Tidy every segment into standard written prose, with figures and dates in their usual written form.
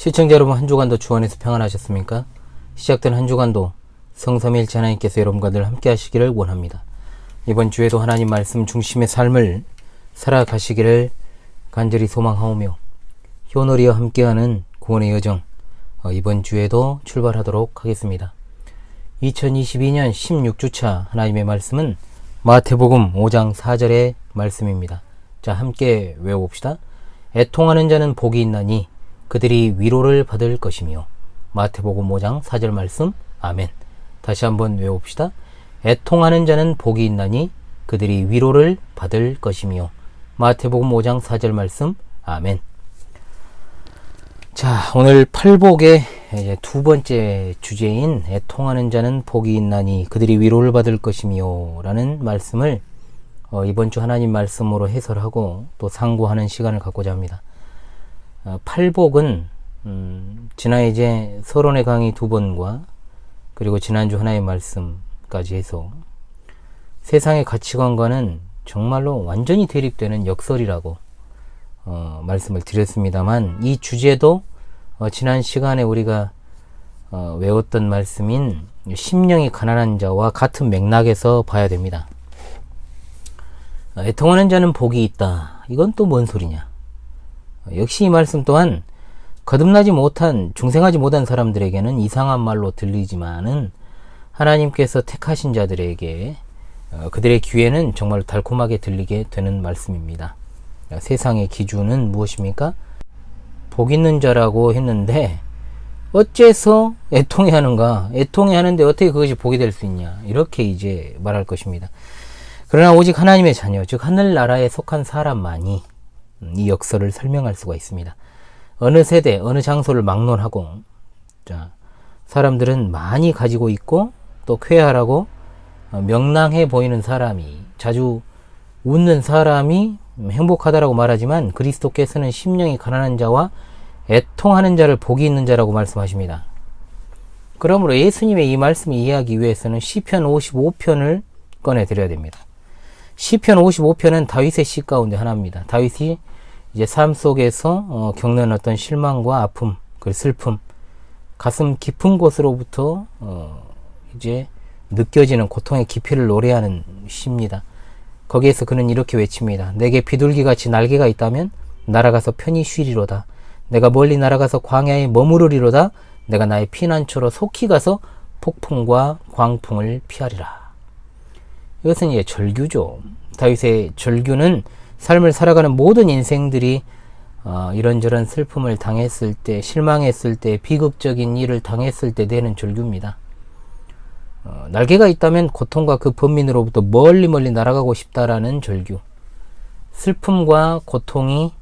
시청자 여러분, 한 주간도 주 안에서 평안하셨습니까? 시작된 한 주간도 성삼위일체 하나님께서 여러분과 늘 함께 하시기를 원합니다. 이번 주에도 하나님 말씀 중심의 삶을 살아가시기를 간절히 소망하오며 효노리와 함께하는 구원의 여정, 이번 주에도 출발하도록 하겠습니다. 2022년 16주차 하나님의 말씀은 마태복음 5장 4절의 말씀입니다. 자, 함께 외워봅시다. 애통하는 자는 복이 있나니 그들이 위로를 받을 것이며. 마태복음 5장 4절 말씀. 아멘. 다시 한번 외워봅시다. 애통하는 자는 복이 있나니 그들이 위로를 받을 것이며. 마태복음 5장 4절 말씀. 아멘. 자, 오늘 팔복의 두 번째 주제인 애통하는 자는 복이 있나니 그들이 위로를 받을 것이며 라는 말씀을 이번 주 하나님 말씀으로 해설하고 또 상고하는 시간을 갖고자 합니다. 팔복은 지난 이제 서론의 강의 2번과 그리고 지난주 하나의 말씀까지 해서 세상의 가치관과는 정말로 완전히 대립되는 역설이라고 말씀을 드렸습니다만, 이 주제도 지난 시간에 우리가 외웠던 말씀인 심령이 가난한 자와 같은 맥락에서 봐야 됩니다. 애통하는 자는 복이 있다. 이건 또 뭔 소리냐? 역시 이 말씀 또한 거듭나지 못한, 중생하지 못한 사람들에게는 이상한 말로 들리지만은 하나님께서 택하신 자들에게 그들의 귀에는 정말 달콤하게 들리게 되는 말씀입니다. 세상의 기준은 무엇입니까? 복 있는 자라고 했는데 어째서 애통해 하는가? 애통해 하는데 어떻게 그것이 복이 될 수 있냐? 이렇게 이제 말할 것입니다. 그러나 오직 하나님의 자녀, 즉 하늘나라에 속한 사람만이 이 역설을 설명할 수가 있습니다. 어느 세대, 어느 장소를 막론하고, 자, 사람들은 많이 가지고 있고 또 쾌활하고 명랑해 보이는 사람이, 자주 웃는 사람이 행복하다라고 말하지만, 그리스도께서는 심령이 가난한 자와 애통하는 자를 복이 있는 자라고 말씀하십니다. 그러므로 예수님의 이 말씀을 이해하기 위해서는 시편 55편을 꺼내드려야 됩니다. 시편 55편은 다윗의 시 가운데 하나입니다. 다윗이 이제 삶 속에서 겪는 어떤 실망과 아픔, 그리고 슬픔, 가슴 깊은 곳으로부터 이제 느껴지는 고통의 깊이를 노래하는 시입니다. 거기에서 그는 이렇게 외칩니다. 내게 비둘기같이 날개가 있다면 날아가서 편히 쉬리로다. 내가 멀리 날아가서 광야에 머무르리로다. 내가 나의 피난처로 속히 가서 폭풍과 광풍을 피하리라. 이것은 이제 절규죠. 다윗의 절규는 삶을 살아가는 모든 인생들이 이런저런 슬픔을 당했을 때, 실망했을 때, 비극적인 일을 당했을 때 되는 절규입니다. 날개가 있다면 고통과 그 번민으로부터 멀리 날아가고 싶다라는 절규. 슬픔과 고통이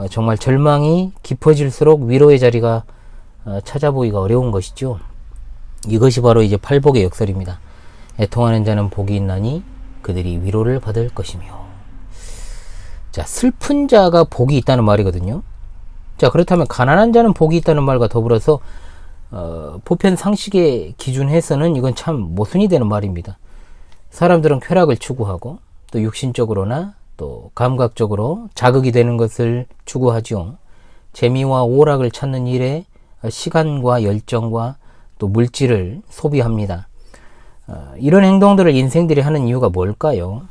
정말 절망이 깊어질수록 위로의 자리가 찾아보기가 어려운 것이죠. 이것이 바로 이제 팔복의 역설입니다. 애통하는 자는 복이 있나니 그들이 위로를 받을 것이며. 자, 슬픈 자가 복이 있다는 말이거든요. 자, 그렇다면 가난한 자는 복이 있다는 말과 더불어서 보편 상식에 기준해서는 이건 참 모순이 되는 말입니다. 사람들은 쾌락을 추구하고 또 육신적으로나 또 감각적으로 자극이 되는 것을 추구하죠. 재미와 오락을 찾는 일에 시간과 열정과 또 물질을 소비합니다. 이런 행동들을 인생들이 하는 이유가 뭘까요?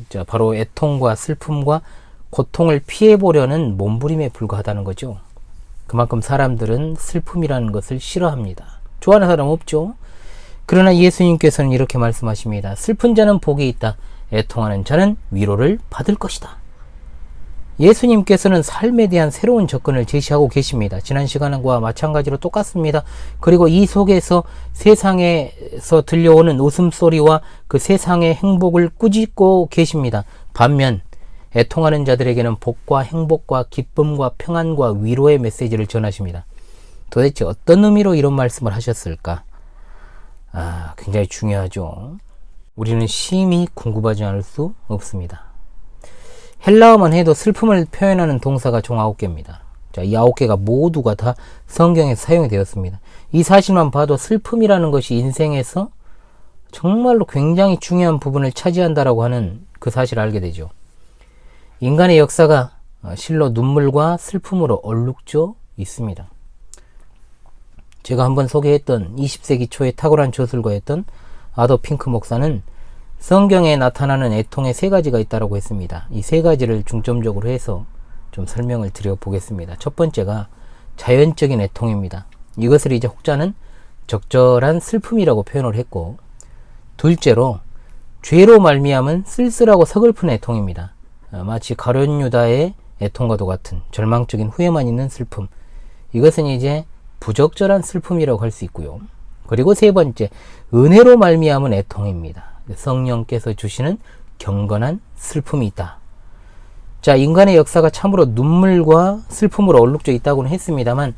자, 바로 애통과 슬픔과 고통을 피해보려는 몸부림에 불과하다는 거죠. 그만큼 사람들은 슬픔이라는 것을 싫어합니다. 좋아하는 사람 없죠? 그러나 예수님께서는 이렇게 말씀하십니다. 슬픈 자는 복이 있다. 애통하는 자는 위로를 받을 것이다. 예수님께서는 삶에 대한 새로운 접근을 제시하고 계십니다. 지난 시간과 마찬가지로 똑같습니다. 그리고 이 속에서 세상에서 들려오는 웃음소리와 그 세상의 행복을 꾸짖고 계십니다. 반면 애통하는 자들에게는 복과 행복과 기쁨과 평안과 위로의 메시지를 전하십니다. 도대체 어떤 의미로 이런 말씀을 하셨을까? 굉장히 중요하죠. 우리는 심히 궁금하지 않을 수 없습니다. 헬라어만 해도 슬픔을 표현하는 동사가 총 9개입니다. 자, 이 9개가 모두가 다 성경에 사용이 되었습니다. 이 사실만 봐도 슬픔이라는 것이 인생에서 정말로 굉장히 중요한 부분을 차지한다라고 하는 그 사실을 알게 되죠. 인간의 역사가 실로 눈물과 슬픔으로 얼룩져 있습니다. 제가 한번 소개했던 20세기 초에 탁월한 저술가였던 아도 핑크 목사는 성경에 나타나는 애통의 세 가지가 있다고 했습니다. 이 세 가지를 중점적으로 해서 좀 설명을 드려보겠습니다. 첫 번째가 자연적인 애통입니다. 이것을 이제 혹자는 적절한 슬픔이라고 표현을 했고, 둘째로 죄로 말미암은 쓸쓸하고 서글픈 애통입니다. 마치 가룟 유다의 애통과도 같은 절망적인 후회만 있는 슬픔, 이것은 이제 부적절한 슬픔이라고 할 수 있고요. 그리고 세 번째, 은혜로 말미암은 애통입니다. 성령께서 주시는 경건한 슬픔이 있다. 자, 인간의 역사가 참으로 눈물과 슬픔으로 얼룩져 있다고는 했습니다만,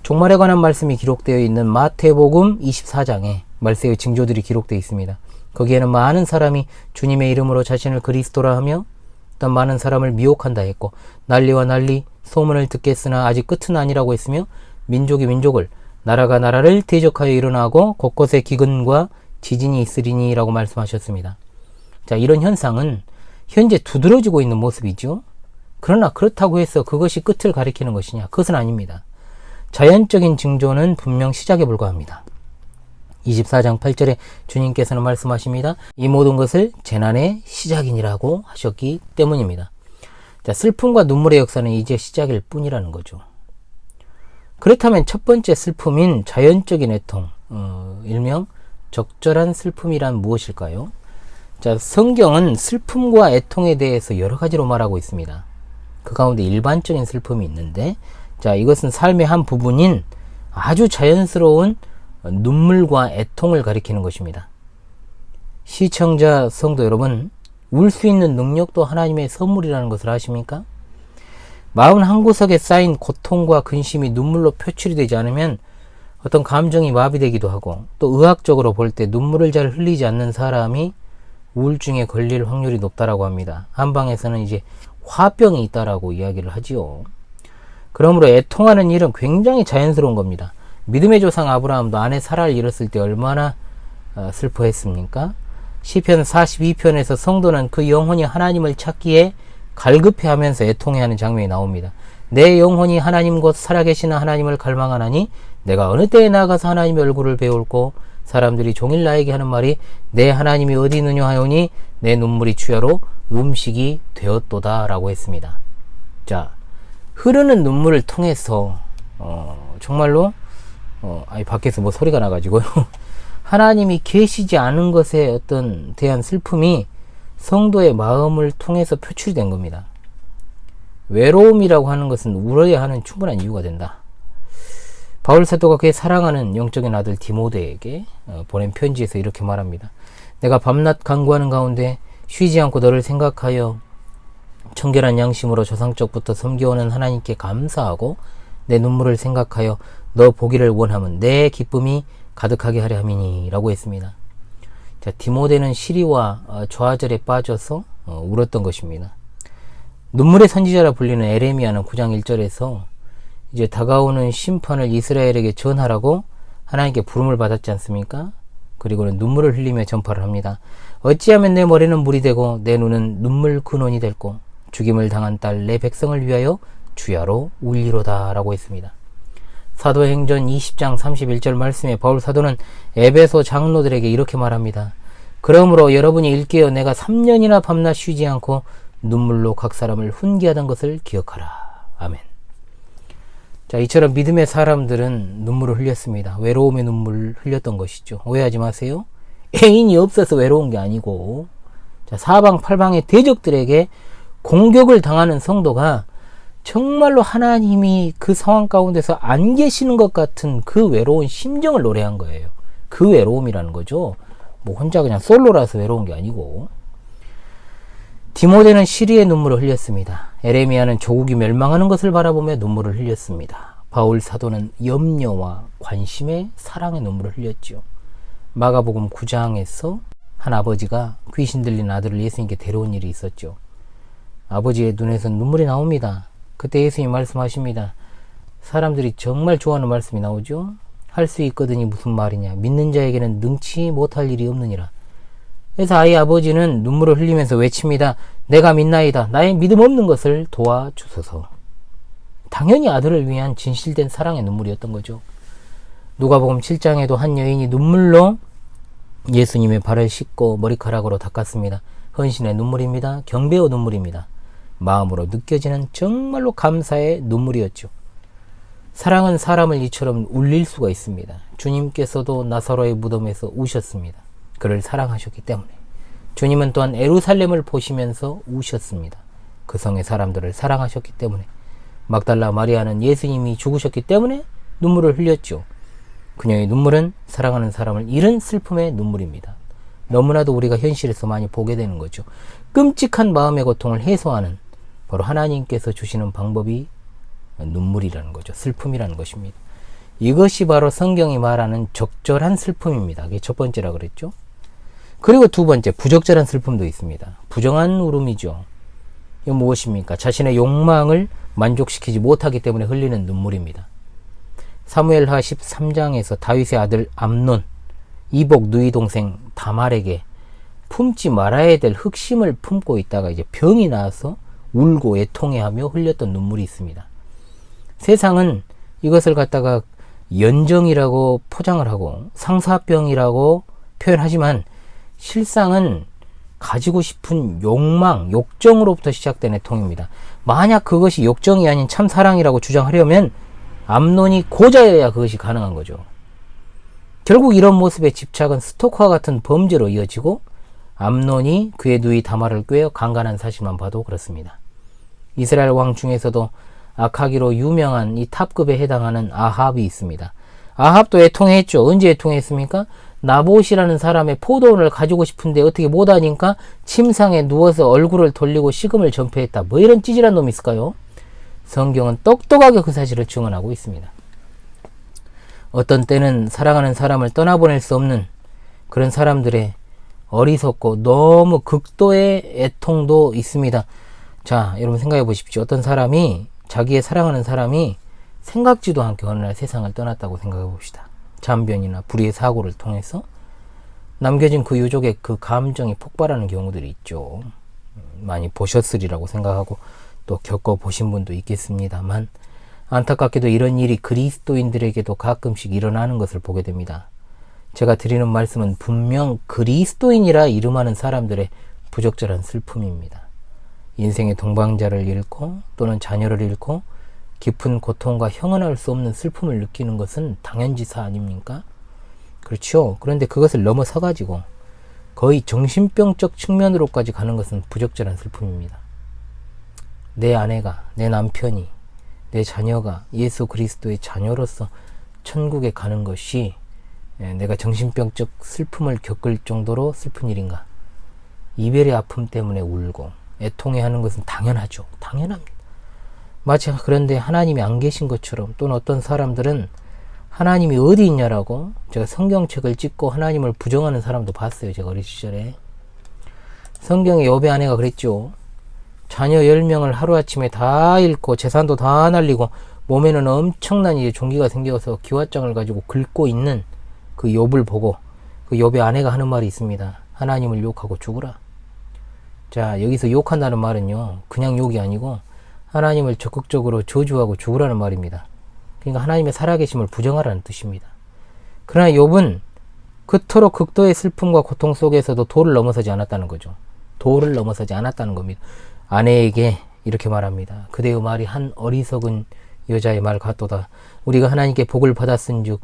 종말에 관한 말씀이 기록되어 있는 마태복음 24장에 말세의 징조들이 기록되어 있습니다. 거기에는 많은 사람이 주님의 이름으로 자신을 그리스도라 하며 또 많은 사람을 미혹한다 했고, 난리와 난리, 소문을 듣겠으나 아직 끝은 아니라고 했으며, 민족이 민족을, 나라가 나라를 대적하여 일어나고 곳곳에 기근과 지진이 있으리니 라고 말씀하셨습니다. 자, 이런 현상은 현재 두드러지고 있는 모습이죠. 그러나 그렇다고 해서 그것이 끝을 가리키는 것이냐? 그것은 아닙니다. 자연적인 징조는 분명 시작에 불과합니다. 24장 8절에 주님께서는 말씀하십니다. 이 모든 것을 재난의 시작이니라고 하셨기 때문입니다. 자, 슬픔과 눈물의 역사는 이제 시작일 뿐이라는 거죠. 그렇다면 첫 번째 슬픔인 자연적인 애통, 일명 적절한 슬픔이란 무엇일까요? 자, 성경은 슬픔과 애통에 대해서 여러 가지로 말하고 있습니다. 그 가운데 일반적인 슬픔이 있는데, 자, 이것은 삶의 한 부분인 아주 자연스러운 눈물과 애통을 가리키는 것입니다. 시청자 성도 여러분, 울 수 있는 능력도 하나님의 선물이라는 것을 아십니까? 마음 한구석에 쌓인 고통과 근심이 눈물로 표출이 되지 않으면 어떤 감정이 마비되기도 하고, 또 의학적으로 볼 때 눈물을 잘 흘리지 않는 사람이 우울증에 걸릴 확률이 높다라고 합니다. 한방에서는 이제 화병이 있다라고 이야기를 하지요. 그러므로 애통하는 일은 굉장히 자연스러운 겁니다. 믿음의 조상 아브라함도 아내 사라를 잃었을 때 얼마나 슬퍼했습니까? 시편 42편에서 성도는 그 영혼이 하나님을 찾기에 갈급해하면서 애통해하는 장면이 나옵니다. 내 영혼이 하나님 곧 살아계시는 하나님을 갈망하나니 내가 어느 때에 나가서 하나님의 얼굴을 배울고, 사람들이 종일 나에게 하는 말이 내 하나님이 어디 있느냐 하오니 내 눈물이 주야로 음식이 되었도다 라고 했습니다. 자, 흐르는 눈물을 통해서 정말로 밖에서 뭐 소리가 나가지고요. 하나님이 계시지 않은 것에 어떤 대한 슬픔이 성도의 마음을 통해서 표출된 겁니다. 외로움이라고 하는 것은 울어야 하는 충분한 이유가 된다. 바울 사도가 그의 사랑하는 영적인 아들 디모데에게 보낸 편지에서 이렇게 말합니다. 내가 밤낮 간구하는 가운데 쉬지 않고 너를 생각하여 청결한 양심으로 조상적부터 섬겨오는 하나님께 감사하고 내 눈물을 생각하여 너 보기를 원하면 내 기쁨이 가득하게 하려 함이니 라고 했습니다. 자, 디모데는 시리와 좌절에 빠져서 울었던 것입니다. 눈물의 선지자라 불리는 에레미야는 9장 1절에서 이제 다가오는 심판을 이스라엘에게 전하라고 하나님께 부름을 받았지 않습니까? 그리고는 눈물을 흘리며 전파를 합니다. 어찌하면 내 머리는 물이 되고 내 눈은 눈물 근원이 될고 죽임을 당한 딸 내 백성을 위하여 주야로 울리로다 라고 했습니다. 사도행전 20장 31절 말씀에 바울 사도는 에베소 장로들에게 이렇게 말합니다. 그러므로 여러분이 일깨어 내가 3년이나 밤낮 쉬지 않고 눈물로 각 사람을 훈계하던 것을 기억하라. 아멘. 자, 이처럼 믿음의 사람들은 눈물을 흘렸습니다. 외로움의 눈물을 흘렸던 것이죠. 오해하지 마세요. 애인이 없어서 외로운 게 아니고, 자, 사방팔방의 대적들에게 공격을 당하는 성도가 정말로 하나님이 그 상황 가운데서 안 계시는 것 같은 그 외로운 심정을 노래한 거예요. 그 외로움이라는 거죠. 뭐 혼자 그냥 솔로라서 외로운 게 아니고. 디모데는 시리의 눈물을 흘렸습니다. 에레미야는 조국이 멸망하는 것을 바라보며 눈물을 흘렸습니다. 바울 사도는 염려와 관심에 사랑의 눈물을 흘렸죠. 마가복음 9장에서 한 아버지가 귀신 들린 아들을 예수님께 데려온 일이 있었죠. 아버지의 눈에서 눈물이 나옵니다. 그때 예수님이 말씀하십니다. 사람들이 정말 좋아하는 말씀이 나오죠. 할 수 있거든이 무슨 말이냐. 믿는 자에게는 능치 못할 일이 없느니라. 그래서 아이 아버지는 눈물을 흘리면서 외칩니다. 내가 믿나이다. 나의 믿음 없는 것을 도와주소서. 당연히 아들을 위한 진실된 사랑의 눈물이었던 거죠. 누가복음 7장에도 한 여인이 눈물로 예수님의 발을 씻고 머리카락으로 닦았습니다. 헌신의 눈물입니다. 경배의 눈물입니다. 마음으로 느껴지는 정말로 감사의 눈물이었죠. 사랑은 사람을 이처럼 울릴 수가 있습니다. 주님께서도 나사로의 무덤에서 우셨습니다. 그를 사랑하셨기 때문에. 주님은 또한 예루살렘을 보시면서 우셨습니다. 그 성의 사람들을 사랑하셨기 때문에. 막달라 마리아는 예수님이 죽으셨기 때문에 눈물을 흘렸죠. 그녀의 눈물은 사랑하는 사람을 잃은 슬픔의 눈물입니다. 너무나도 우리가 현실에서 많이 보게 되는 거죠. 끔찍한 마음의 고통을 해소하는 바로 하나님께서 주시는 방법이 눈물이라는 거죠. 슬픔이라는 것입니다. 이것이 바로 성경이 말하는 적절한 슬픔입니다. 그게 첫 번째라 그랬죠. 그리고 두 번째, 부적절한 슬픔도 있습니다. 부정한 울음이죠. 이건 무엇입니까? 자신의 욕망을 만족시키지 못하기 때문에 흘리는 눈물입니다. 사무엘하 13장에서 다윗의 아들 암논, 이복 누이 동생 다말에게 품지 말아야 될 흑심을 품고 있다가 이제 병이 나서 울고 애통해하며 흘렸던 눈물이 있습니다. 세상은 이것을 갖다가 연정이라고 포장을 하고 상사병이라고 표현하지만 실상은 가지고 싶은 욕망, 욕정으로부터 시작된 애통입니다. 만약 그것이 욕정이 아닌 참 사랑이라고 주장하려면 암논이 고자여야 그것이 가능한 거죠. 결국 이런 모습의 집착은 스토커와 같은 범죄로 이어지고 암논이 그의 누이 다말을 꿰어 강간한 사실만 봐도 그렇습니다. 이스라엘 왕 중에서도 악하기로 유명한 이 탑급에 해당하는 아합이 있습니다. 아합도 애통했죠. 언제 애통했습니까? 나봇이라는 사람의 포도원을 가지고 싶은데 어떻게 못하니까 침상에 누워서 얼굴을 돌리고 식음을 전폐했다. 뭐 이런 찌질한 놈이 있을까요? 성경은 똑똑하게 그 사실을 증언하고 있습니다. 어떤 때는 사랑하는 사람을 떠나보낼 수 없는 그런 사람들의 어리석고 너무 극도의 애통도 있습니다. 자, 여러분 생각해 보십시오. 어떤 사람이 자기의 사랑하는 사람이 생각지도 않게 어느 날 세상을 떠났다고 생각해 봅시다. 잔변이나 불의의 사고를 통해서 남겨진 그 유족의 그 감정이 폭발하는 경우들이 있죠. 많이 보셨으리라고 생각하고 또 겪어보신 분도 있겠습니다만 안타깝게도 이런 일이 그리스도인들에게도 가끔씩 일어나는 것을 보게 됩니다. 제가 드리는 말씀은 분명 그리스도인이라 이름하는 사람들의 부적절한 슬픔입니다. 인생의 동반자를 잃고 또는 자녀를 잃고 깊은 고통과 형언할 수 없는 슬픔을 느끼는 것은 당연지사 아닙니까? 그렇죠. 그런데 그것을 넘어서 가지고 거의 정신병적 측면으로까지 가는 것은 부적절한 슬픔입니다. 내 아내가, 내 남편이, 내 자녀가 예수 그리스도의 자녀로서 천국에 가는 것이 내가 정신병적 슬픔을 겪을 정도로 슬픈 일인가? 이별의 아픔 때문에 울고 애통해하는 것은 당연하죠. 당연합니다. 마치 그런데 하나님이 안 계신 것처럼 또는 어떤 사람들은 하나님이 어디 있냐라고 제가 성경책을 찍고 하나님을 부정하는 사람도 봤어요. 제가 어린 시절에. 성경에 욥의 아내가 그랬죠. 자녀 10명을 하루아침에 다 잃고 재산도 다 날리고 몸에는 엄청난 이제 종기가 생겨서 기왓장을 가지고 긁고 있는 그 욥을 보고 그 욥의 아내가 하는 말이 있습니다. 하나님을 욕하고 죽으라. 자, 여기서 욕한다는 말은요, 그냥 욕이 아니고 하나님을 적극적으로 저주하고 죽으라는 말입니다. 그러니까 하나님의 살아계심을 부정하라는 뜻입니다. 그러나 욥은 그토록 극도의 슬픔과 고통 속에서도 도를 넘어서지 않았다는 거죠. 도를 넘어서지 않았다는 겁니다. 아내에게 이렇게 말합니다. 그대의 말이 한 어리석은 여자의 말 같도다. 우리가 하나님께 복을 받았은즉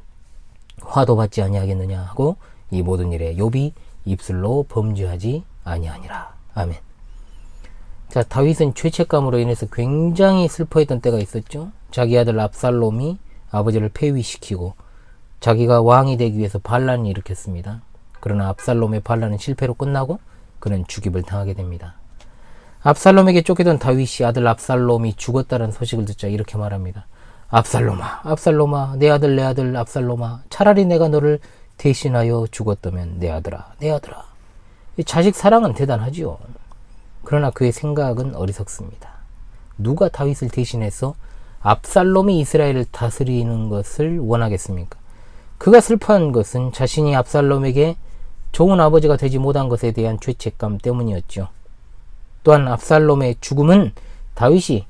화도 받지 아니하겠느냐 하고 이 모든 일에 욥이 입술로 범죄하지 아니하니라. 아멘. 자, 다윗은 죄책감으로 인해서 굉장히 슬퍼했던 때가 있었죠. 자기 아들 압살롬이 아버지를 폐위시키고 자기가 왕이 되기 위해서 반란을 일으켰습니다. 그러나 압살롬의 반란은 실패로 끝나고 그는 죽임을 당하게 됩니다. 압살롬에게 쫓기던 다윗이 아들 압살롬이 죽었다는 소식을 듣자 이렇게 말합니다. 압살롬아, 압살롬아, 내 아들 압살롬아, 차라리 내가 너를 대신하여 죽었다면 내 아들아, 내 아들아. 이 자식 사랑은 대단하지요. 그러나 그의 생각은 어리석습니다. 누가 다윗을 대신해서 압살롬이 이스라엘을 다스리는 것을 원하겠습니까? 그가 슬퍼한 것은 자신이 압살롬에게 좋은 아버지가 되지 못한 것에 대한 죄책감 때문이었죠. 또한 압살롬의 죽음은 다윗이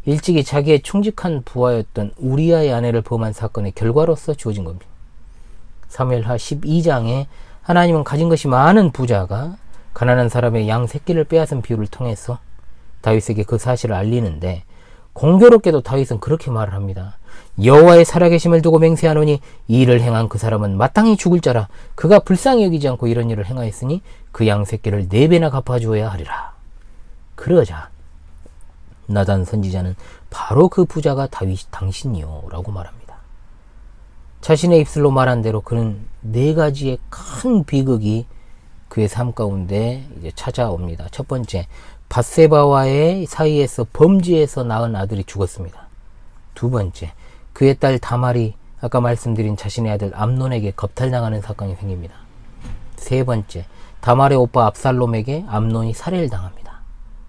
일찍이 자기의 충직한 부하였던 우리아의 아내를 범한 사건의 결과로서 주어진 겁니다. 사무엘하 12장에 하나님은 가진 것이 많은 부자가 가난한 사람의 양 새끼를 빼앗은 비유를 통해서 다윗에게 그 사실을 알리는데, 공교롭게도 다윗은 그렇게 말을 합니다. 여호와의 살아계심을 두고 맹세하노니 이 일을 행한 그 사람은 마땅히 죽을 자라. 그가 불쌍히 여기지 않고 이런 일을 행하였으니 그 양 새끼를 4배나 갚아주어야 하리라. 그러자 나단 선지자는 바로 그 부자가 다윗 당신이요 라고 말합니다. 자신의 입술로 말한 대로 그는 4가지의 큰 비극이 그의 삶 가운데 이제 찾아옵니다. 첫 번째, 밧세바와의 사이에서 범죄에서 낳은 아들이 죽었습니다. 두 번째, 그의 딸 다말이 아까 말씀드린 자신의 아들 암논에게 겁탈당하는 사건이 생깁니다. 세 번째, 다말의 오빠 압살롬에게 암논이 살해를 당합니다.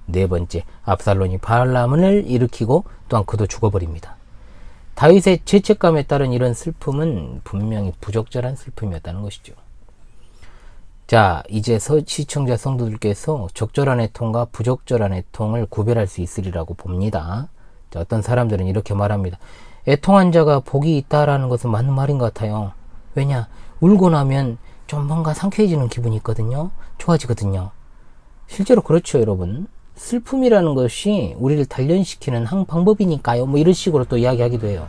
네 번째, 압살롬이 반란을 일으키고 또한 그도 죽어버립니다. 다윗의 죄책감에 따른 이런 슬픔은 분명히 부적절한 슬픔이었다는 것이죠. 자, 이제 시청자 성도들께서 적절한 애통과 부적절한 애통을 구별할 수 있으리라고 봅니다. 자, 어떤 사람들은 이렇게 말합니다. 애통한 자가 복이 있다라는 것은 맞는 말인 것 같아요. 왜냐? 울고 나면 좀 뭔가 상쾌해지는 기분이 있거든요. 좋아지거든요. 실제로 그렇죠, 여러분. 슬픔이라는 것이 우리를 단련시키는 한 방법이니까요. 뭐 이런 식으로 또 이야기하기도 해요.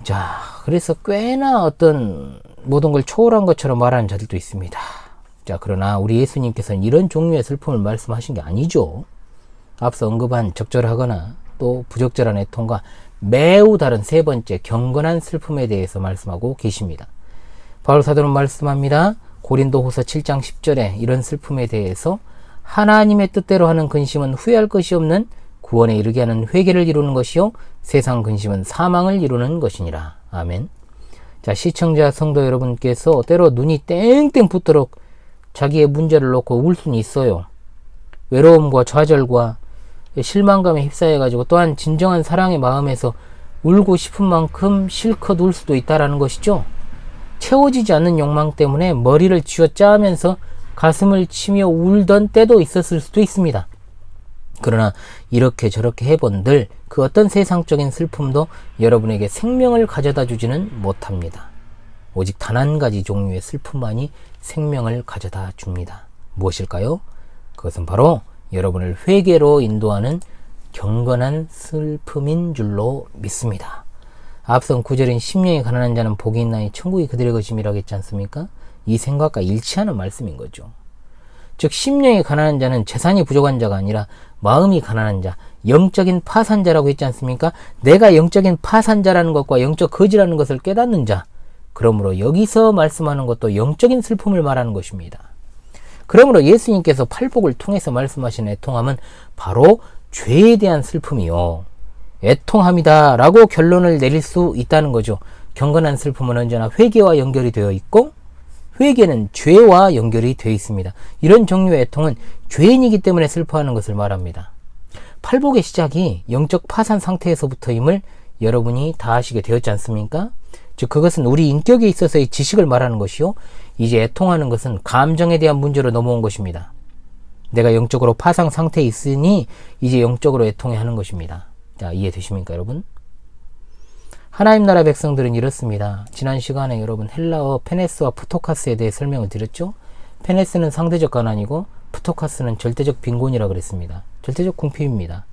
자, 그래서 꽤나 어떤 모든 걸 초월한 것처럼 말하는 자들도 있습니다. 자, 그러나 우리 예수님께서는 이런 종류의 슬픔을 말씀하신 게 아니죠. 앞서 언급한 적절하거나 또 부적절한 애통과 매우 다른 세 번째 경건한 슬픔에 대해서 말씀하고 계십니다. 바울 사도는 말씀합니다. 고린도후서 7장 10절에 이런 슬픔에 대해서 하나님의 뜻대로 하는 근심은 후회할 것이 없는 구원에 이르게 하는 회개를 이루는 것이요 세상 근심은 사망을 이루는 것이니라. 아멘. 자, 시청자 성도 여러분께서 때로 눈이 땡땡 붓도록 자기의 문제를 놓고 울 수는 있어요. 외로움과 좌절과 실망감에 휩싸여가지고 또한 진정한 사랑의 마음에서 울고 싶은 만큼 실컷 울 수도 있다라는 것이죠. 채워지지 않는 욕망 때문에 머리를 쥐어짜면서 가슴을 치며 울던 때도 있었을 수도 있습니다. 그러나 이렇게 저렇게 해본들 그 어떤 세상적인 슬픔도 여러분에게 생명을 가져다 주지는 못합니다. 오직 단 한 가지 종류의 슬픔만이 생명을 가져다 줍니다. 무엇일까요? 그것은 바로 여러분을 회개로 인도하는 경건한 슬픔인 줄로 믿습니다. 앞선 구절인 심령이 가난한 자는 복이 있나니 천국이 그들의 것임이라고 했지 않습니까? 이 생각과 일치하는 말씀인 거죠. 즉 심령이 가난한 자는 재산이 부족한 자가 아니라 마음이 가난한 자, 영적인 파산자라고 했지 않습니까? 내가 영적인 파산자라는 것과 영적 거지라는 것을 깨닫는 자. 그러므로 여기서 말씀하는 것도 영적인 슬픔을 말하는 것입니다. 그러므로 예수님께서 팔복을 통해서 말씀하신 애통함은 바로 죄에 대한 슬픔이요, 애통함이다 라고 결론을 내릴 수 있다는 거죠. 경건한 슬픔은 언제나 회개와 연결이 되어 있고 회개는 죄와 연결이 되어 있습니다. 이런 종류의 애통은 죄인이기 때문에 슬퍼하는 것을 말합니다. 팔복의 시작이 영적 파산 상태에서부터임을 여러분이 다 아시게 되었지 않습니까? 즉 그것은 우리 인격에 있어서의 지식을 말하는 것이요, 이제 애통하는 것은 감정에 대한 문제로 넘어온 것입니다. 내가 영적으로 파상 상태에 있으니 이제 영적으로 애통해 하는 것입니다. 자, 이해되십니까 여러분? 하나님 나라 백성들은 이렇습니다. 지난 시간에 여러분 헬라어 페네스와 푸토카스에 대해 설명을 드렸죠. 페네스는 상대적 가난이고 푸토카스는 절대적 빈곤이라 그랬습니다. 절대적 궁핍입니다.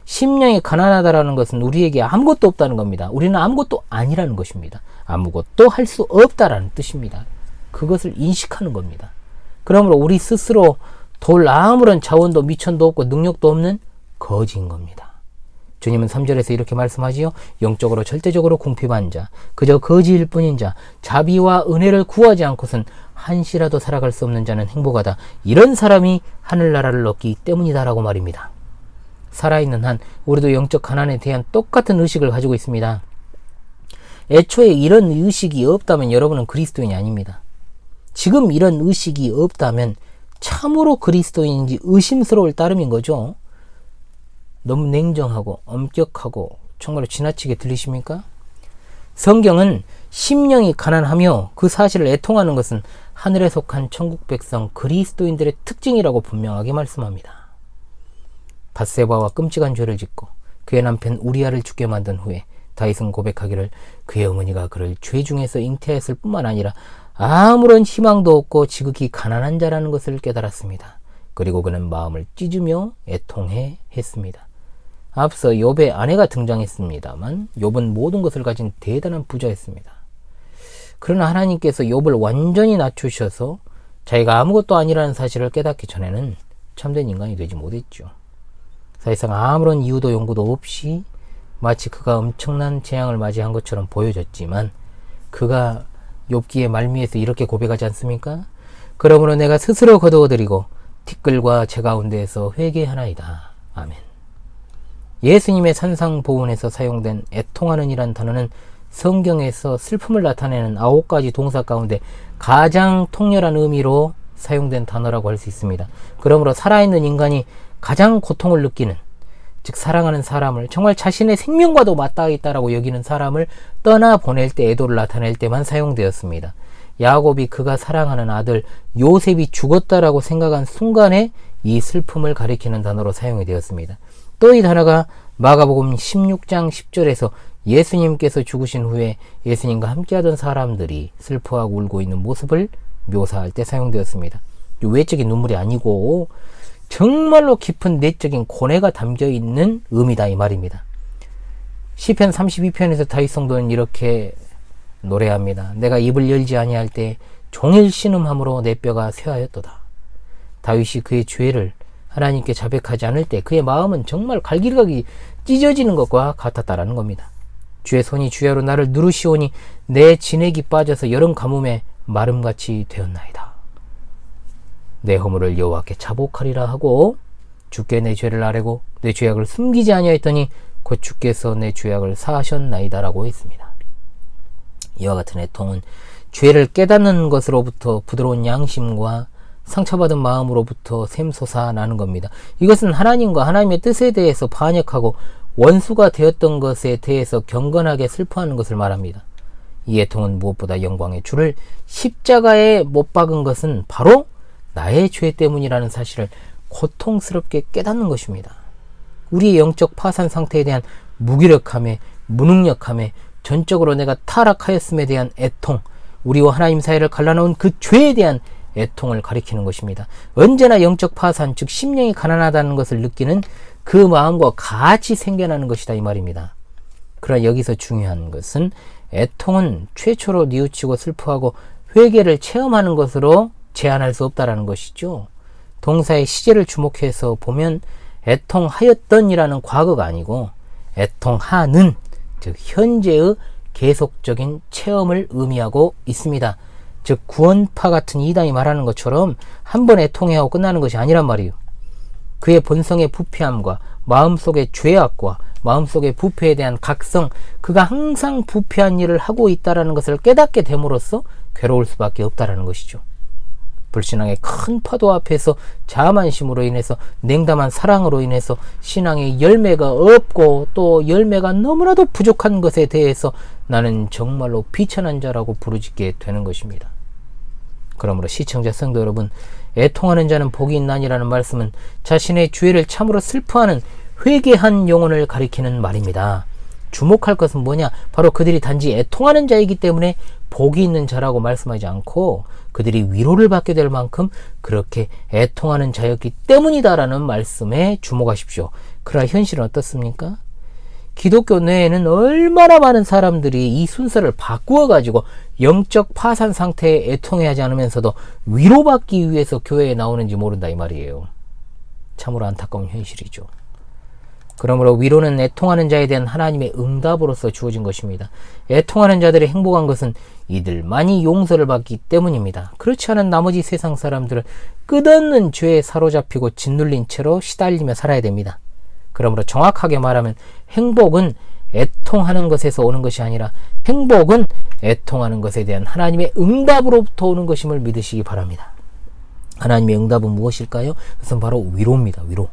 심령이 가난하다라는 것은 우리에게 아무것도 없다는 겁니다. 우리는 아무것도 아니라는 것입니다. 아무것도 할 수 없다라는 뜻입니다. 그것을 인식하는 겁니다. 그러므로 우리 스스로 돌 아무런 자원도 미천도 없고 능력도 없는 거지인 겁니다. 주님은 3절에서 이렇게 말씀하지요. 영적으로 절대적으로 궁핍한 자, 그저 거지일 뿐인 자, 자비와 은혜를 구하지 않고선 한시라도 살아갈 수 없는 자는 행복하다. 이런 사람이 하늘나라를 얻기 때문이다라고 말입니다. 살아있는 한 우리도 영적 가난에 대한 똑같은 의식을 가지고 있습니다. 애초에 이런 의식이 없다면 여러분은 그리스도인이 아닙니다. 지금 이런 의식이 없다면 참으로 그리스도인인지 의심스러울 따름인 거죠. 너무 냉정하고 엄격하고 정말로 지나치게 들리십니까? 성경은 심령이 가난하며 그 사실을 애통하는 것은 하늘에 속한 천국 백성 그리스도인들의 특징이라고 분명하게 말씀합니다. 밧세바와 끔찍한 죄를 짓고 그의 남편 우리아를 죽게 만든 후에 다윗은 고백하기를 그의 어머니가 그를 죄 중에서 잉태했을 뿐만 아니라 아무런 희망도 없고 지극히 가난한 자라는 것을 깨달았습니다. 그리고 그는 마음을 찢으며 애통해 했습니다. 앞서 욥의 아내가 등장했습니다만 욥은 모든 것을 가진 대단한 부자였습니다. 그러나 하나님께서 욥을 완전히 낮추셔서 자기가 아무것도 아니라는 사실을 깨닫기 전에는 참된 인간이 되지 못했죠. 사실상 아무런 이유도 연구도 없이 마치 그가 엄청난 재앙을 맞이한 것처럼 보여졌지만 그가 욥기의 말미에서 이렇게 고백하지 않습니까? 그러므로 내가 스스로 거두어드리고 티끌과 제 가운데에서 회개하나이다. 아멘. 예수님의 산상보훈에서 사용된 애통하는 이란 단어는 성경에서 슬픔을 나타내는 9가지 동사 가운데 가장 통렬한 의미로 사용된 단어라고 할 수 있습니다. 그러므로 살아있는 인간이 가장 고통을 느끼는, 즉 사랑하는 사람을, 정말 자신의 생명과도 맞닿아 있다라고 여기는 사람을 떠나보낼 때 애도를 나타낼 때만 사용되었습니다. 야곱이 그가 사랑하는 아들 요셉이 죽었다라고 생각한 순간에 이 슬픔을 가리키는 단어로 사용이 되었습니다. 또 이 단어가 마가복음 16장 10절에서 예수님께서 죽으신 후에 예수님과 함께하던 사람들이 슬퍼하고 울고 있는 모습을 묘사할 때 사용되었습니다. 외적인 눈물이 아니고 정말로 깊은 내적인 고뇌가 담겨있는 의미다 이 말입니다. 시편 32편에서 다윗 성도는 이렇게 노래합니다. 내가 입을 열지 아니할 때 종일 신음함으로 내 뼈가 쇠하였도다. 다윗이 그의 죄를 하나님께 자백하지 않을 때 그의 마음은 정말 갈기갈기 찢어지는 것과 같았다라는 겁니다. 주의 손이 주야로 나를 누르시오니 내 진액이 빠져서 여름 가뭄에 마름같이 되었나이다. 내 허물을 여호와께 자복하리라 하고 주께 내 죄를 아뢰고 내 죄악을 숨기지 아니하였더니 곧 주께서 내 죄악을 사하셨나이다 라고 했습니다. 이와 같은 애통은 죄를 깨닫는 것으로부터 부드러운 양심과 상처받은 마음으로부터 샘솟아 나는 겁니다. 이것은 하나님과 하나님의 뜻에 대해서 반역하고 원수가 되었던 것에 대해서 경건하게 슬퍼하는 것을 말합니다. 이 애통은 무엇보다 영광의 주를 십자가에 못 박은 것은 바로 나의 죄 때문이라는 사실을 고통스럽게 깨닫는 것입니다. 우리의 영적 파산 상태에 대한 무기력함에, 무능력함에, 전적으로 내가 타락하였음에 대한 애통, 우리와 하나님 사이를 갈라놓은 그 죄에 대한 애통을 가리키는 것입니다. 언제나 영적 파산, 즉 심령이 가난하다는 것을 느끼는 그 마음과 같이 생겨나는 것이다 이 말입니다. 그러나 여기서 중요한 것은 애통은 최초로 뉘우치고 슬퍼하고 회개를 체험하는 것으로 제한할 수 없다라는 것이죠. 동사의 시제를 주목해서 보면 애통하였던이라는 과거가 아니고 애통하는, 즉 현재의 계속적인 체험을 의미하고 있습니다. 즉 구원파 같은 이단이 말하는 것처럼 한 번 애통해하고 끝나는 것이 아니란 말이에요. 그의 본성의 부패함과 마음속의 죄악과 마음속의 부패에 대한 각성, 그가 항상 부패한 일을 하고 있다는 것을 깨닫게 됨으로써 괴로울 수밖에 없다는 것이죠. 불신앙의 큰 파도 앞에서 자만심으로 인해서, 냉담한 사랑으로 인해서 신앙의 열매가 없고 또 열매가 너무나도 부족한 것에 대해서 나는 정말로 비천한 자라고 부르짖게 되는 것입니다. 그러므로 시청자 성도 여러분, 애통하는 자는 복이 있나니라는 말씀은 자신의 죄를 참으로 슬퍼하는 회개한 영혼을 가리키는 말입니다. 주목할 것은 뭐냐? 바로 그들이 단지 애통하는 자이기 때문에 복이 있는 자라고 말씀하지 않고 그들이 위로를 받게 될 만큼 그렇게 애통하는 자였기 때문이다라는 말씀에 주목하십시오. 그러나 현실은 어떻습니까? 기독교 내에는 얼마나 많은 사람들이 이 순서를 바꾸어 가지고 영적 파산 상태에 애통해하지 않으면서도 위로받기 위해서 교회에 나오는지 모른다 이 말이에요. 참으로 안타까운 현실이죠. 그러므로 위로는 애통하는 자에 대한 하나님의 응답으로서 주어진 것입니다. 애통하는 자들이 행복한 것은 이들만이 용서를 받기 때문입니다. 그렇지 않은 나머지 세상 사람들은 끝없는 죄에 사로잡히고 짓눌린 채로 시달리며 살아야 됩니다. 그러므로 정확하게 말하면 행복은 애통하는 것에서 오는 것이 아니라 행복은 애통하는 것에 대한 하나님의 응답으로부터 오는 것임을 믿으시기 바랍니다. 하나님의 응답은 무엇일까요? 그것은 바로 위로입니다. 위로.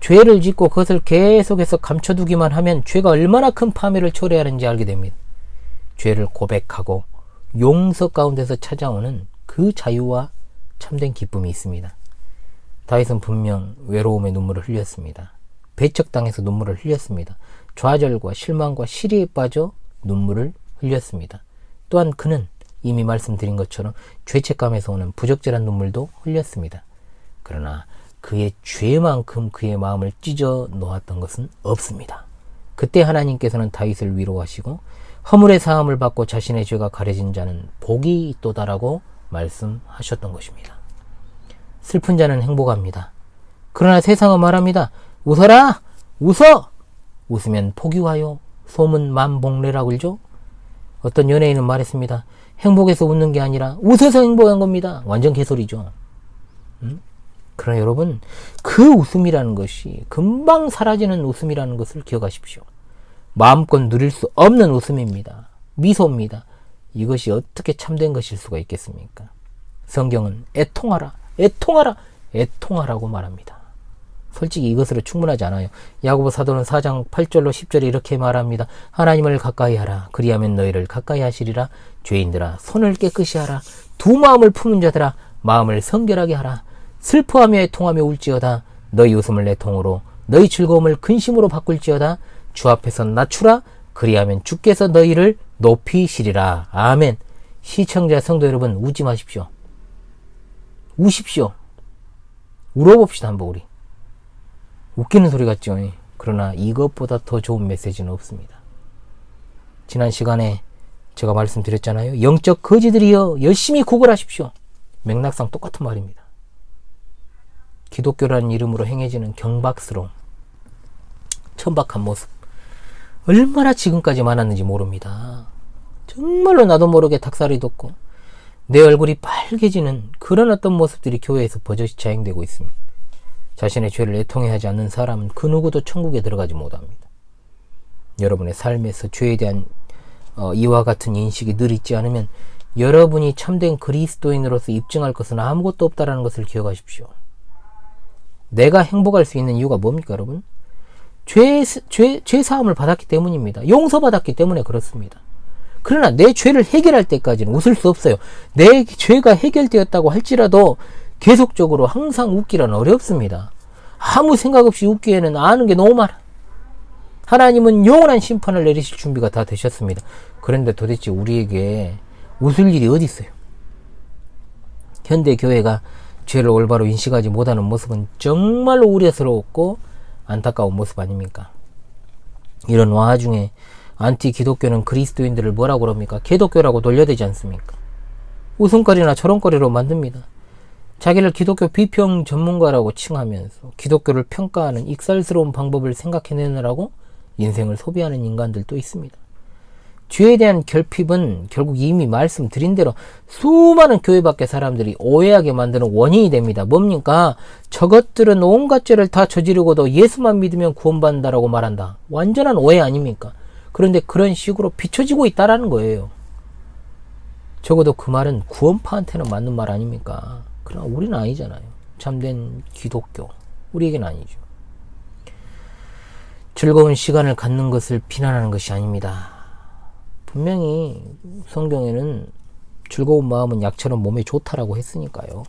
죄를 짓고 그것을 계속해서 감춰두기만 하면 죄가 얼마나 큰 파멸을 초래하는지 알게 됩니다. 죄를 고백하고 용서 가운데서 찾아오는 그 자유와 참된 기쁨이 있습니다. 다윗은 분명 외로움의 눈물을 흘렸습니다. 배척당해서 눈물을 흘렸습니다. 좌절과 실망과 시리에 빠져 눈물을 흘렸습니다. 또한 그는 이미 말씀드린 것처럼 죄책감에서 오는 부적절한 눈물도 흘렸습니다. 그러나 그의 죄만큼 그의 마음을 찢어 놓았던 것은 없습니다. 그때 하나님께서는 다윗을 위로하시고 허물의 사함을 받고 자신의 죄가 가려진 자는 복이 있도다라고 말씀하셨던 것입니다. 슬픈 자는 행복합니다. 그러나 세상은 말합니다. 웃어라! 웃어! 웃으면 복이 와요. 소문 만복래라고 그러죠? 어떤 연예인은 말했습니다. 행복해서 웃는 게 아니라 웃어서 행복한 겁니다. 완전 개소리죠. 그러나 여러분, 그 웃음이라는 것이 금방 사라지는 웃음이라는 것을 기억하십시오. 마음껏 누릴 수 없는 웃음입니다. 미소입니다. 이것이 어떻게 참된 것일 수가 있겠습니까? 성경은 애통하라, 애통하라, 애통하라고 말합니다. 솔직히 이것으로 충분하지 않아요. 야고보 사도는 4장 8절로 10절에 이렇게 말합니다. 하나님을 가까이 하라. 그리하면 너희를 가까이 하시리라. 죄인들아, 손을 깨끗이 하라. 두 마음을 품은 자들아, 마음을 성결하게 하라. 슬퍼하며 애통하며 울지어다. 너희 웃음을 내 통으로, 너희 즐거움을 근심으로 바꿀지어다. 주 앞에서 낮추라. 그리하면 주께서 너희를 높이시리라. 아멘. 시청자 성도 여러분, 웃지 마십시오. 우십시오. 울어봅시다 한번 우리. 웃기는 소리 같죠. 그러나 이것보다 더 좋은 메시지는 없습니다. 지난 시간에 제가 말씀드렸잖아요. 영적 거지들이여 열심히 구걸하십시오. 맥락상 똑같은 말입니다. 기독교라는 이름으로 행해지는 경박스러움, 천박한 모습, 얼마나 지금까지 많았는지 모릅니다. 정말로 나도 모르게 닭살이 돋고 내 얼굴이 빨개지는 그런 어떤 모습들이 교회에서 버젓이 자행되고 있습니다. 자신의 죄를 애통해 하지 않는 사람은 그 누구도 천국에 들어가지 못합니다. 여러분의 삶에서 죄에 대한 이와 같은 인식이 늘 있지 않으면 여러분이 참된 그리스도인으로서 입증할 것은 아무것도 없다는 것을 기억하십시오. 내가 행복할 수 있는 이유가 뭡니까 여러분? 죄 사함을 받았기 때문입니다. 용서받았기 때문에 그렇습니다. 그러나 내 죄를 해결할 때까지는 웃을 수 없어요. 내 죄가 해결되었다고 할지라도 계속적으로 항상 웃기란 어렵습니다. 아무 생각 없이 웃기에는 아는 게 너무 많아. 하나님은 영원한 심판을 내리실 준비가 다 되셨습니다. 그런데 도대체 우리에게 웃을 일이 어디 있어요? 현대 교회가 죄를 올바로 인식하지 못하는 모습은 정말로 우려스럽고 안타까운 모습 아닙니까? 이런 와중에 안티 기독교는 그리스도인들을 뭐라고 그럽니까? 개독교라고 돌려대지 않습니까? 웃음거리나 저런거리로 만듭니다. 자기를 기독교 비평 전문가라고 칭하면서 기독교를 평가하는 익살스러운 방법을 생각해내느라고 인생을 소비하는 인간들도 있습니다. 죄에 대한 결핍은 결국 이미 말씀드린 대로 수많은 교회 밖의 사람들이 오해하게 만드는 원인이 됩니다. 뭡니까? 저것들은 온갖 죄를 다 저지르고도 예수만 믿으면 구원받는다라고 말한다. 완전한 오해 아닙니까? 그런데 그런 식으로 비춰지고 있다라는 거예요. 적어도 그 말은 구원파한테는 맞는 말 아닙니까? 그러나 우리는 아니잖아요. 참된 기독교, 우리에게는 아니죠. 즐거운 시간을 갖는 것을 비난하는 것이 아닙니다. 분명히 성경에는 즐거운 마음은 약처럼 몸에 좋다라고 했으니까요.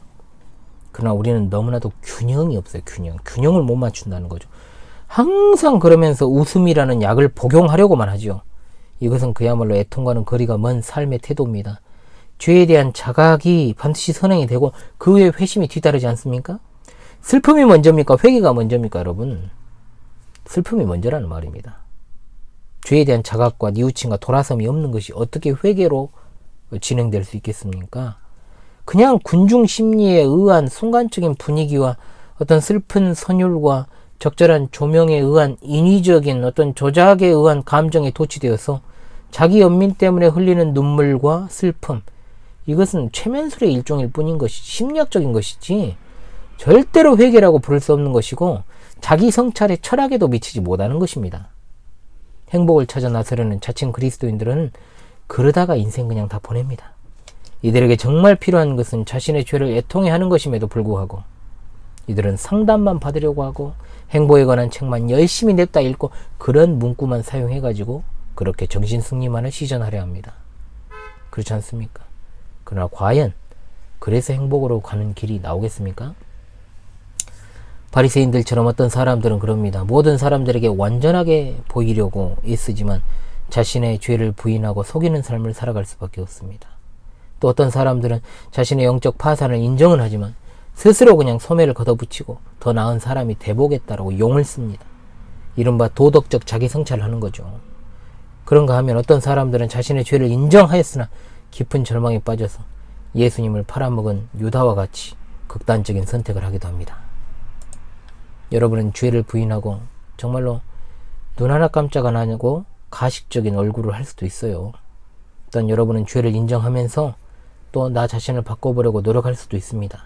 그러나 우리는 너무나도 균형이 없어요. 균형을 못 맞춘다는 거죠. 항상 그러면서 웃음이라는 약을 복용하려고만 하죠. 이것은 그야말로 애통과는 거리가 먼 삶의 태도입니다. 죄에 대한 자각이 반드시 선행이 되고 그 후에 회심이 뒤따르지 않습니까? 슬픔이 먼저입니까? 회개가 먼저입니까? 여러분, 슬픔이 먼저라는 말입니다. 죄에 대한 자각과 뉘우침과 돌아섬이 없는 것이 어떻게 회개로 진행될 수 있겠습니까? 그냥 군중 심리에 의한 순간적인 분위기와 어떤 슬픈 선율과 적절한 조명에 의한 인위적인 어떤 조작에 의한 감정에 도취되어서 자기 연민 때문에 흘리는 눈물과 슬픔, 이것은 최면술의 일종일 뿐인 것이 심리학적인 것이지 절대로 회개라고 부를 수 없는 것이고 자기 성찰의 철학에도 미치지 못하는 것입니다. 행복을 찾아 나서려는 자칭 그리스도인들은 그러다가 인생 그냥 다 보냅니다. 이들에게 정말 필요한 것은 자신의 죄를 애통해 하는 것임에도 불구하고 이들은 상담만 받으려고 하고 행복에 관한 책만 열심히 냅다 읽고 그런 문구만 사용해가지고 그렇게 정신승리만을 시전하려 합니다. 그렇지 않습니까? 그러나 과연 그래서 행복으로 가는 길이 나오겠습니까? 바리새인들처럼 어떤 사람들은 그럽니다. 모든 사람들에게 완전하게 보이려고 애쓰지만 자신의 죄를 부인하고 속이는 삶을 살아갈 수밖에 없습니다. 또 어떤 사람들은 자신의 영적 파산을 인정은 하지만 스스로 그냥 소매를 걷어붙이고 더 나은 사람이 돼보겠다라고 용을 씁니다. 이른바 도덕적 자기 성찰을 하는 거죠. 그런가 하면 어떤 사람들은 자신의 죄를 인정하였으나 깊은 절망에 빠져서 예수님을 팔아먹은 유다와 같이 극단적인 선택을 하기도 합니다. 여러분은 죄를 부인하고 정말로 눈 하나 깜짝 안 하고 가식적인 얼굴을 할 수도 있어요. 또한 여러분은 죄를 인정하면서 또 나 자신을 바꿔보려고 노력할 수도 있습니다.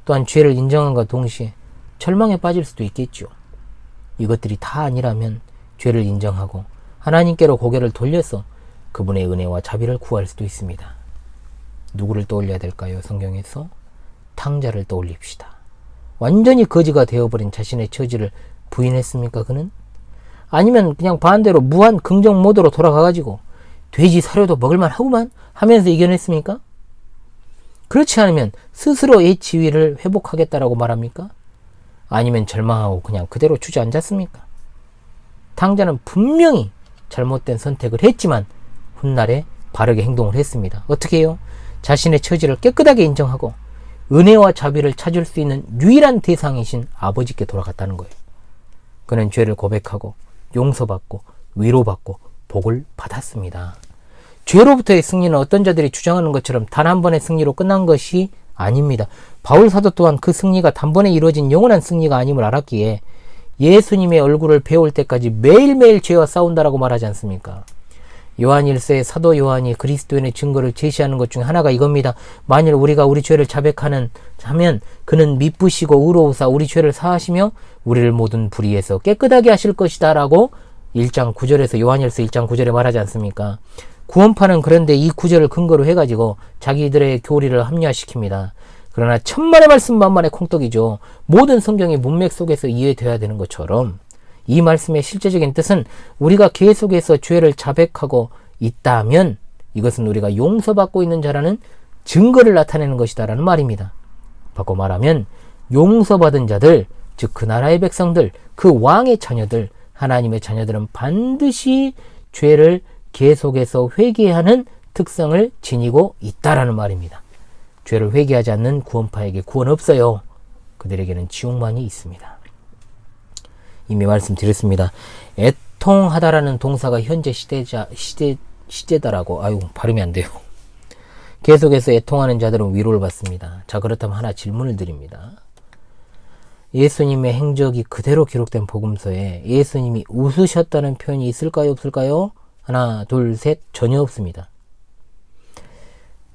또한 죄를 인정함과 동시에 절망에 빠질 수도 있겠죠. 이것들이 다 아니라면 죄를 인정하고 하나님께로 고개를 돌려서 그분의 은혜와 자비를 구할 수도 있습니다. 누구를 떠올려야 될까요? 성경에서 탕자를 떠올립시다. 완전히 거지가 되어버린 자신의 처지를 부인했습니까? 그는? 아니면 그냥 반대로 무한 긍정 모드로 돌아가가지고 돼지 사료도 먹을만 하구만 하면서 이겨냈습니까? 그렇지 않으면 스스로의 지위를 회복하겠다라고 말합니까? 아니면 절망하고 그냥 그대로 주저앉았습니까? 탕자는 분명히 잘못된 선택을 했지만 훗날에 바르게 행동을 했습니다. 어떻게 해요? 자신의 처지를 깨끗하게 인정하고 은혜와 자비를 찾을 수 있는 유일한 대상이신 아버지께 돌아갔다는 거예요. 그는 죄를 고백하고 용서받고 위로받고 복을 받았습니다. 죄로부터의 승리는 어떤 자들이 주장하는 것처럼 단 한 번의 승리로 끝난 것이 아닙니다. 바울 사도 또한 그 승리가 단번에 이루어진 영원한 승리가 아님을 알았기에 예수님의 얼굴을 배울 때까지 매일매일 죄와 싸운다라고 말하지 않습니까? 요한 1서의 사도 요한이 그리스도인의 증거를 제시하는 것 중에 하나가 이겁니다. 만일 우리가 우리 죄를 자백하면 그는 미쁘시고 의로우사 우리 죄를 사하시며 우리를 모든 불의에서 깨끗하게 하실 것이다 라고 1장 9절에서 요한일서 1장 9절에 말하지 않습니까? 구원파는 그런데 이 구절을 근거로 해가지고 자기들의 교리를 합리화시킵니다. 그러나 천만의 말씀 만만의 콩떡이죠. 모든 성경이 문맥 속에서 이해되어야 되는 것처럼 이 말씀의 실제적인 뜻은 우리가 계속해서 죄를 자백하고 있다면 이것은 우리가 용서받고 있는 자라는 증거를 나타내는 것이다 라는 말입니다. 바꿔 말하면 용서받은 자들, 즉 그 나라의 백성들, 그 왕의 자녀들, 하나님의 자녀들은 반드시 죄를 계속해서 회개하는 특성을 지니고 있다라는 말입니다. 죄를 회개하지 않는 구원파에게 구원 없어요. 그들에게는 지옥만이 있습니다. 이미 말씀드렸습니다. 애통하다라는 동사가 현재 시제다라고 발음이 안 돼요. 계속해서 애통하는 자들은 위로를 받습니다. 자, 그렇다면 하나 질문을 드립니다. 예수님의 행적이 그대로 기록된 복음서에 예수님이 웃으셨다는 표현이 있을까요? 없을까요? 하나, 둘, 셋. 전혀 없습니다.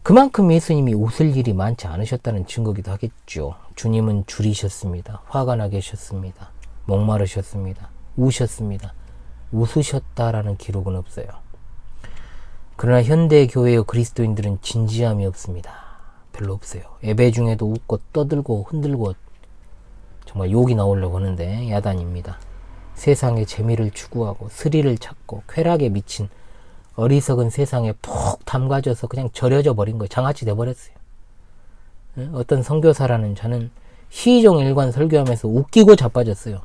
그만큼 예수님이 웃을 일이 많지 않으셨다는 증거기도 하겠죠. 주님은 줄이셨습니다. 화가 나 계셨습니다. 목마르셨습니다. 우셨습니다. 웃으셨다라는 기록은 없어요. 그러나 현대 교회의 그리스도인들은 진지함이 없습니다. 별로 없어요. 예배 중에도 웃고 떠들고 흔들고 정말 욕이 나오려고 하는데 야단입니다. 세상의 재미를 추구하고 스릴을 찾고 쾌락에 미친 어리석은 세상에 푹 담가져서 그냥 절여져 버린 거예요. 장아찌 돼버렸어요. 어떤 선교사라는 자는 시종일관 설교하면서 웃기고 자빠졌어요.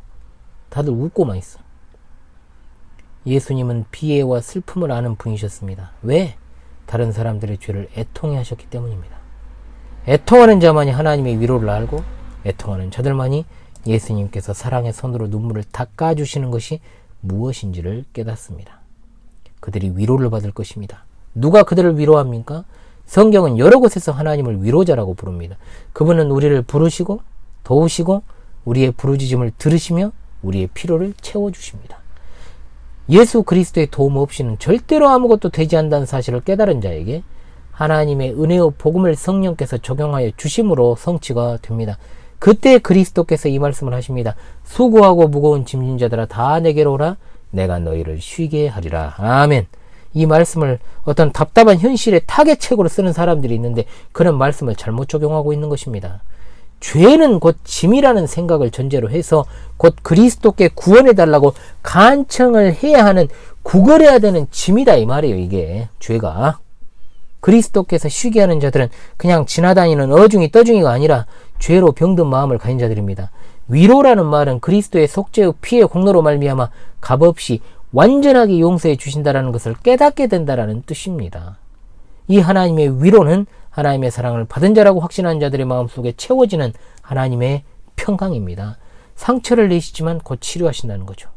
다들 웃고만 있어. 예수님은 비애와 슬픔을 아는 분이셨습니다. 왜? 다른 사람들의 죄를 애통해 하셨기 때문입니다. 애통하는 자만이 하나님의 위로를 알고 애통하는 자들만이 예수님께서 사랑의 손으로 눈물을 닦아주시는 것이 무엇인지를 깨닫습니다. 그들이 위로를 받을 것입니다. 누가 그들을 위로합니까? 성경은 여러 곳에서 하나님을 위로자라고 부릅니다. 그분은 우리를 부르시고 도우시고 우리의 부르짖음을 들으시며 우리의 필요를 채워주십니다. 예수 그리스도의 도움 없이는 절대로 아무것도 되지 않는다는 사실을 깨달은 자에게 하나님의 은혜의 복음을 성령께서 적용하여 주심으로 성취가 됩니다. 그때 그리스도께서 이 말씀을 하십니다. 수고하고 무거운 짐진 자들아 다 내게로 오라. 내가 너희를 쉬게 하리라. 아멘. 이 말씀을 어떤 답답한 현실의 타개책으로 쓰는 사람들이 있는데 그런 말씀을 잘못 적용하고 있는 것입니다. 죄는 곧 짐이라는 생각을 전제로 해서 곧 그리스도께 구원해달라고 간청을 해야 하는 구걸해야 되는 짐이다 이 말이에요. 이게 죄가. 그리스도께서 쉬게 하는 자들은 그냥 지나다니는 어중이 떠중이가 아니라 죄로 병든 마음을 가진 자들입니다. 위로라는 말은 그리스도의 속죄의 피의 공로로 말미암아 값없이 완전하게 용서해 주신다라는 것을 깨닫게 된다라는 뜻입니다. 이 하나님의 위로는 하나님의 사랑을 받은 자라고 확신한 자들의 마음속에 채워지는 하나님의 평강입니다. 상처를 내시지만 곧 치료하신다는 거죠.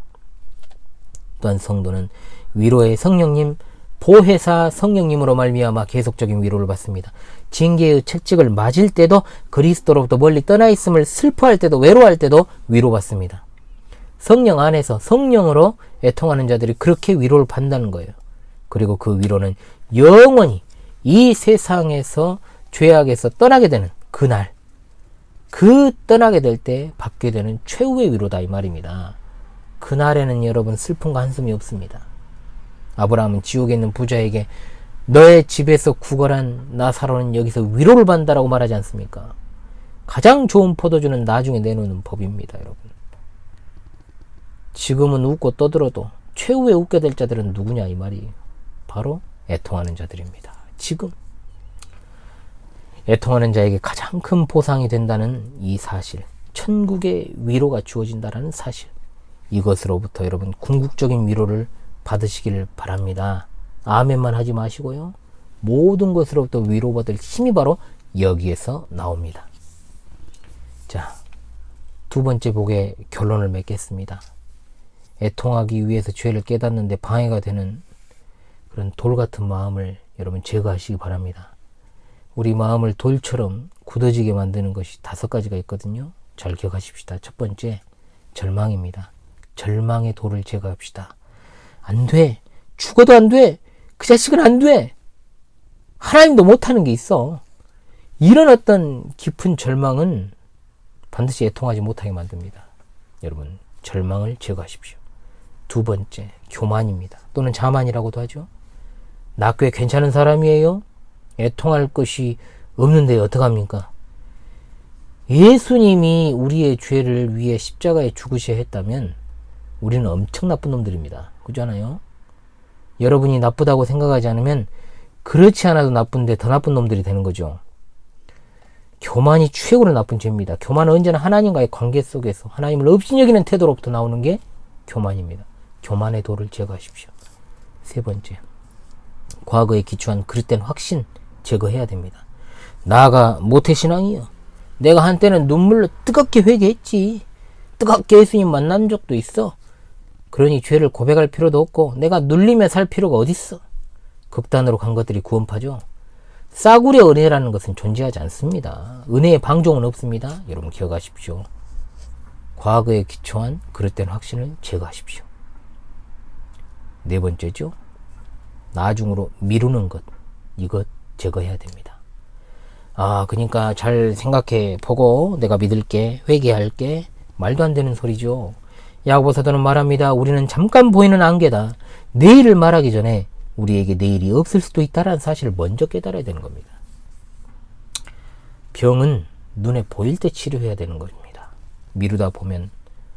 또한 성도는 위로의 성령님, 보혜사 성령님으로 말미암아 계속적인 위로를 받습니다. 징계의 채찍을 맞을 때도, 그리스도로부터 멀리 떠나 있음을 슬퍼할 때도, 외로워할 때도 위로받습니다. 성령 안에서 성령으로 애통하는 자들이 그렇게 위로를 받는다는 거예요. 그리고 그 위로는 영원히 이 세상에서 죄악에서 떠나게 되는 그날, 그 떠나게 될 때 받게 되는 최후의 위로다 이 말입니다. 그날에는 여러분 슬픔과 한숨이 없습니다. 아브라함은 지옥에 있는 부자에게 너의 집에서 구걸한 나사로는 여기서 위로를 받는다라고 말하지 않습니까? 가장 좋은 포도주는 나중에 내놓는 법입니다, 여러분. 지금은 웃고 떠들어도 최후에 웃게 될 자들은 누구냐 이 말이에요. 바로 애통하는 자들입니다. 지금 애통하는 자에게 가장 큰 보상이 된다는 이 사실, 천국의 위로가 주어진다는 사실, 이것으로부터 여러분 궁극적인 위로를 받으시기를 바랍니다. 아멘만 하지 마시고요. 모든 것으로부터 위로받을 힘이 바로 여기에서 나옵니다. 자, 두 번째 복의 결론을 맺겠습니다. 애통하기 위해서 죄를 깨닫는데 방해가 되는 그런 돌 같은 마음을 여러분 제거하시기 바랍니다. 우리 마음을 돌처럼 굳어지게 만드는 것이 5가지가 있거든요. 잘 기억하십시다. 첫 번째, 절망입니다. 절망의 돌을 제거합시다. 안 돼. 죽어도 안 돼. 그 자식은 안 돼. 하나님도 못하는 게 있어. 이런 어떤 깊은 절망은 반드시 애통하지 못하게 만듭니다. 여러분, 절망을 제거하십시오. 두 번째, 교만입니다. 또는 자만이라고도 하죠. 나 꽤 괜찮은 사람이에요. 애통할 것이 없는데 어떡합니까? 예수님이 우리의 죄를 위해 십자가에 죽으셔야 했다면 우리는 엄청 나쁜 놈들입니다. 그렇잖아요? 여러분이 나쁘다고 생각하지 않으면 그렇지 않아도 나쁜데 더 나쁜 놈들이 되는 거죠. 교만이 최고로 나쁜 죄입니다. 교만은 언제나 하나님과의 관계 속에서 하나님을 업신여기는 태도로부터 나오는 게 교만입니다. 교만의 돌을 제거하십시오. 세 번째, 과거에 기초한 그릇된 확신 제거해야 됩니다. 나가 모태신앙이요. 내가 한때는 눈물로 뜨겁게 회개했지. 뜨겁게 예수님 만난 적도 있어. 그러니 죄를 고백할 필요도 없고 내가 눌리며 살 필요가 어딨어. 극단으로 간 것들이 구원파죠. 싸구려 은혜라는 것은 존재하지 않습니다. 은혜의 방종은 없습니다. 여러분 기억하십시오. 과거에 기초한 그릇된 확신을 제거하십시오. 네 번째죠. 나중으로 미루는 것. 이것 제거해야 됩니다. 그러니까 잘 생각해 보고 내가 믿을게, 회개할게. 말도 안 되는 소리죠. 야고보 사도는 말합니다. 우리는 잠깐 보이는 안개다. 내일을 말하기 전에 우리에게 내일이 없을 수도 있다는 사실을 먼저 깨달아야 되는 겁니다. 병은 눈에 보일 때 치료해야 되는 것입니다. 미루다 보면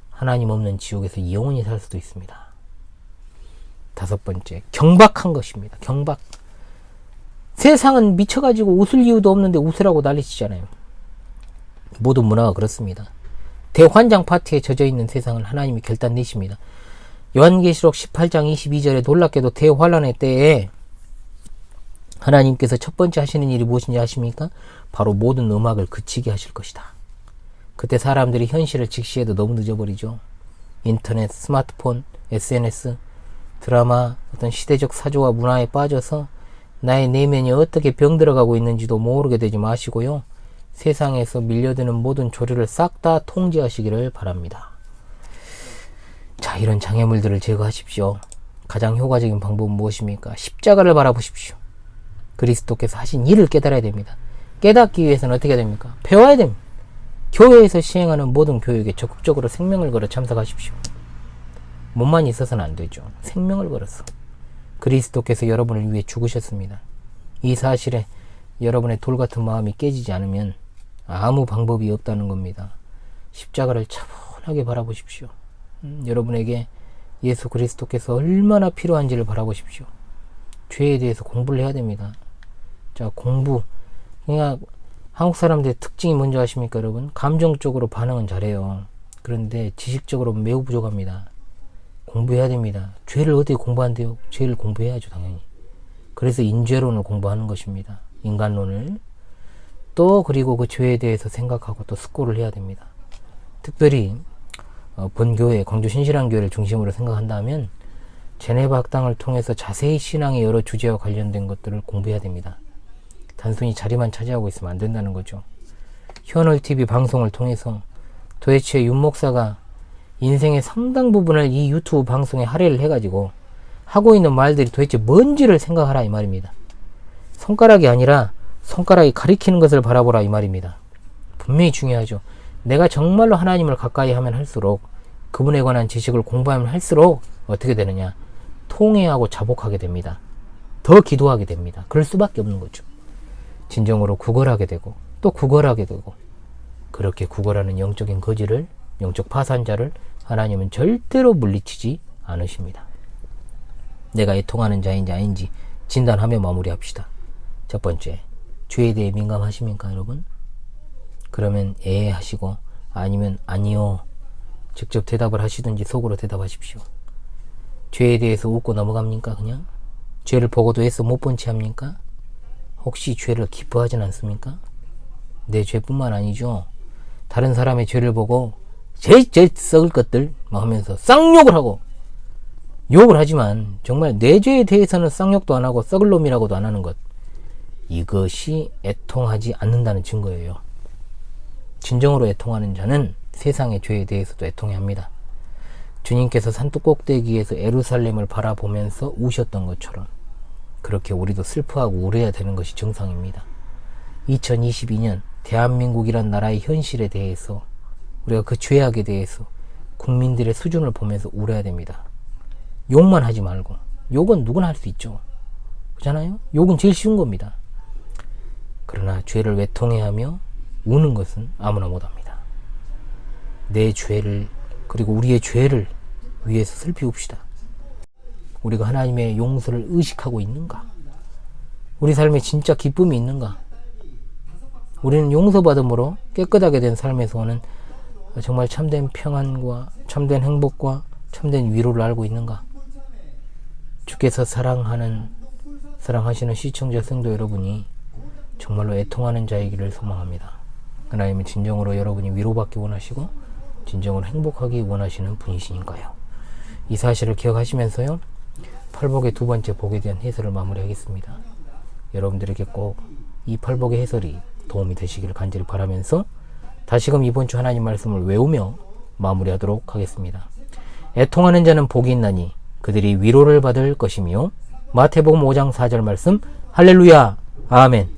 하나님 없는 지옥에서 영원히 살 수도 있습니다. 다섯 번째, 경박한 것입니다. 경박. 세상은 미쳐가지고 웃을 이유도 없는데 웃으라고 난리치잖아요. 모든 문화가 그렇습니다. 대환장 파티에 젖어있는 세상을 하나님이 결단 내십니다. 요한계시록 18장 22절에 놀랍게도 대환란의 때에 하나님께서 첫 번째 하시는 일이 무엇인지 아십니까? 바로 모든 음악을 그치게 하실 것이다. 그때 사람들이 현실을 직시해도 너무 늦어버리죠. 인터넷, 스마트폰, SNS, 드라마, 어떤 시대적 사조와 문화에 빠져서 나의 내면이 어떻게 병들어가고 있는지도 모르게 되지 마시고요. 세상에서 밀려드는 모든 조류를 싹 다 통제하시기를 바랍니다. 자, 이런 장애물들을 제거하십시오. 가장 효과적인 방법은 무엇입니까? 십자가를 바라보십시오. 그리스도께서 하신 일을 깨달아야 됩니다. 깨닫기 위해서는 어떻게 됩니까? 배워야 됩니다. 교회에서 시행하는 모든 교육에 적극적으로 생명을 걸어 참석하십시오. 몸만 있어서는 안 되죠. 생명을 걸어서. 그리스도께서 여러분을 위해 죽으셨습니다. 이 사실에 여러분의 돌같은 마음이 깨지지 않으면 아무 방법이 없다는 겁니다. 십자가를 차분하게 바라보십시오. 여러분에게 예수 그리스도께서 얼마나 필요한지를 바라보십시오. 죄에 대해서 공부를 해야 됩니다. 자, 공부. 그러니까 한국 사람들의 특징이 뭔지 아십니까, 여러분? 감정적으로 반응은 잘해요. 그런데 지식적으로 매우 부족합니다. 공부해야 됩니다. 죄를 어떻게 공부한대요? 죄를 공부해야죠, 당연히. 그래서 인죄론을 공부하는 것입니다. 인간론을. 또 그리고 그 죄에 대해서 생각하고 또 숙고를 해야 됩니다. 특별히 본교회, 광주 신실한교회를 중심으로 생각한다면 제네바 학당을 통해서 자세히 신앙의 여러 주제와 관련된 것들을 공부해야 됩니다. 단순히 자리만 차지하고 있으면 안 된다는 거죠. 현월TV 방송을 통해서 도대체 윤 목사가 인생의 상당 부분을 이 유튜브 방송에 할애를 해가지고 하고 있는 말들이 도대체 뭔지를 생각하라 이 말입니다. 손가락이 아니라 손가락이 가리키는 것을 바라보라 이 말입니다. 분명히 중요하죠. 내가 정말로 하나님을 가까이 하면 할수록, 그분에 관한 지식을 공부하면 할수록 어떻게 되느냐? 통회하고 자복하게 됩니다. 더 기도하게 됩니다. 그럴 수밖에 없는 거죠. 진정으로 구걸하게 되고 또 구걸하게 되고, 그렇게 구걸하는 영적인 거지를, 영적 파산자를 하나님은 절대로 물리치지 않으십니다. 내가 애통하는 자인지 아닌지 진단하며 마무리합시다. 첫 번째, 죄에 대해 민감하십니까 여러분? 그러면 하시고, 아니면 아니요 직접 대답을 하시든지 속으로 대답하십시오. 죄에 대해서 웃고 넘어갑니까? 그냥 죄를 보고도 애써 못 본 채 합니까? 혹시 죄를 기뻐하진 않습니까? 내 죄뿐만 아니죠. 다른 사람의 죄를 보고 제일 썩을 것들 막 하면서 쌍욕을 하고 욕을 하지만 정말 내 죄에 대해서는 쌍욕도 안 하고 썩을 놈이라고도 안 하는 것, 이것이 애통하지 않는다는 증거예요. 진정으로 애통하는 자는 세상의 죄에 대해서도 애통해야 합니다. 주님께서 산뚝 꼭대기에서 예루살렘을 바라보면서 우셨던 것처럼 그렇게 우리도 슬퍼하고 울어야 되는 것이 정상입니다. 2022년 대한민국이란 나라의 현실에 대해서, 우리가 그 죄악에 대해서 국민들의 수준을 보면서 울어야 됩니다. 욕만 하지 말고. 욕은 누구나 할 수 있죠. 그렇잖아요? 욕은 제일 쉬운 겁니다. 그러나 죄를 외통해하며 우는 것은 아무나 못합니다. 내 죄를, 그리고 우리의 죄를 위해서 슬피 웁시다. 우리가 하나님의 용서를 의식하고 있는가? 우리 삶에 진짜 기쁨이 있는가? 우리는 용서받음으로 깨끗하게 된 삶에서 오는 정말 참된 평안과 참된 행복과 참된 위로를 알고 있는가? 주께서 사랑하시는 시청자 성도 여러분이 정말로 애통하는 자이기를 소망합니다. 하나님은 진정으로 여러분이 위로받기 원하시고 진정으로 행복하기 원하시는 분이시니까요. 이 사실을 기억하시면서요, 팔복의 두 번째 복에 대한 해설을 마무리하겠습니다. 여러분들에게 꼭 이 팔복의 해설이 도움이 되시기를 간절히 바라면서 다시금 이번 주 하나님 말씀을 외우며 마무리하도록 하겠습니다. 애통하는 자는 복이 있나니 그들이 위로를 받을 것이며, 마태복음 5장 4절 말씀, 할렐루야, 아멘.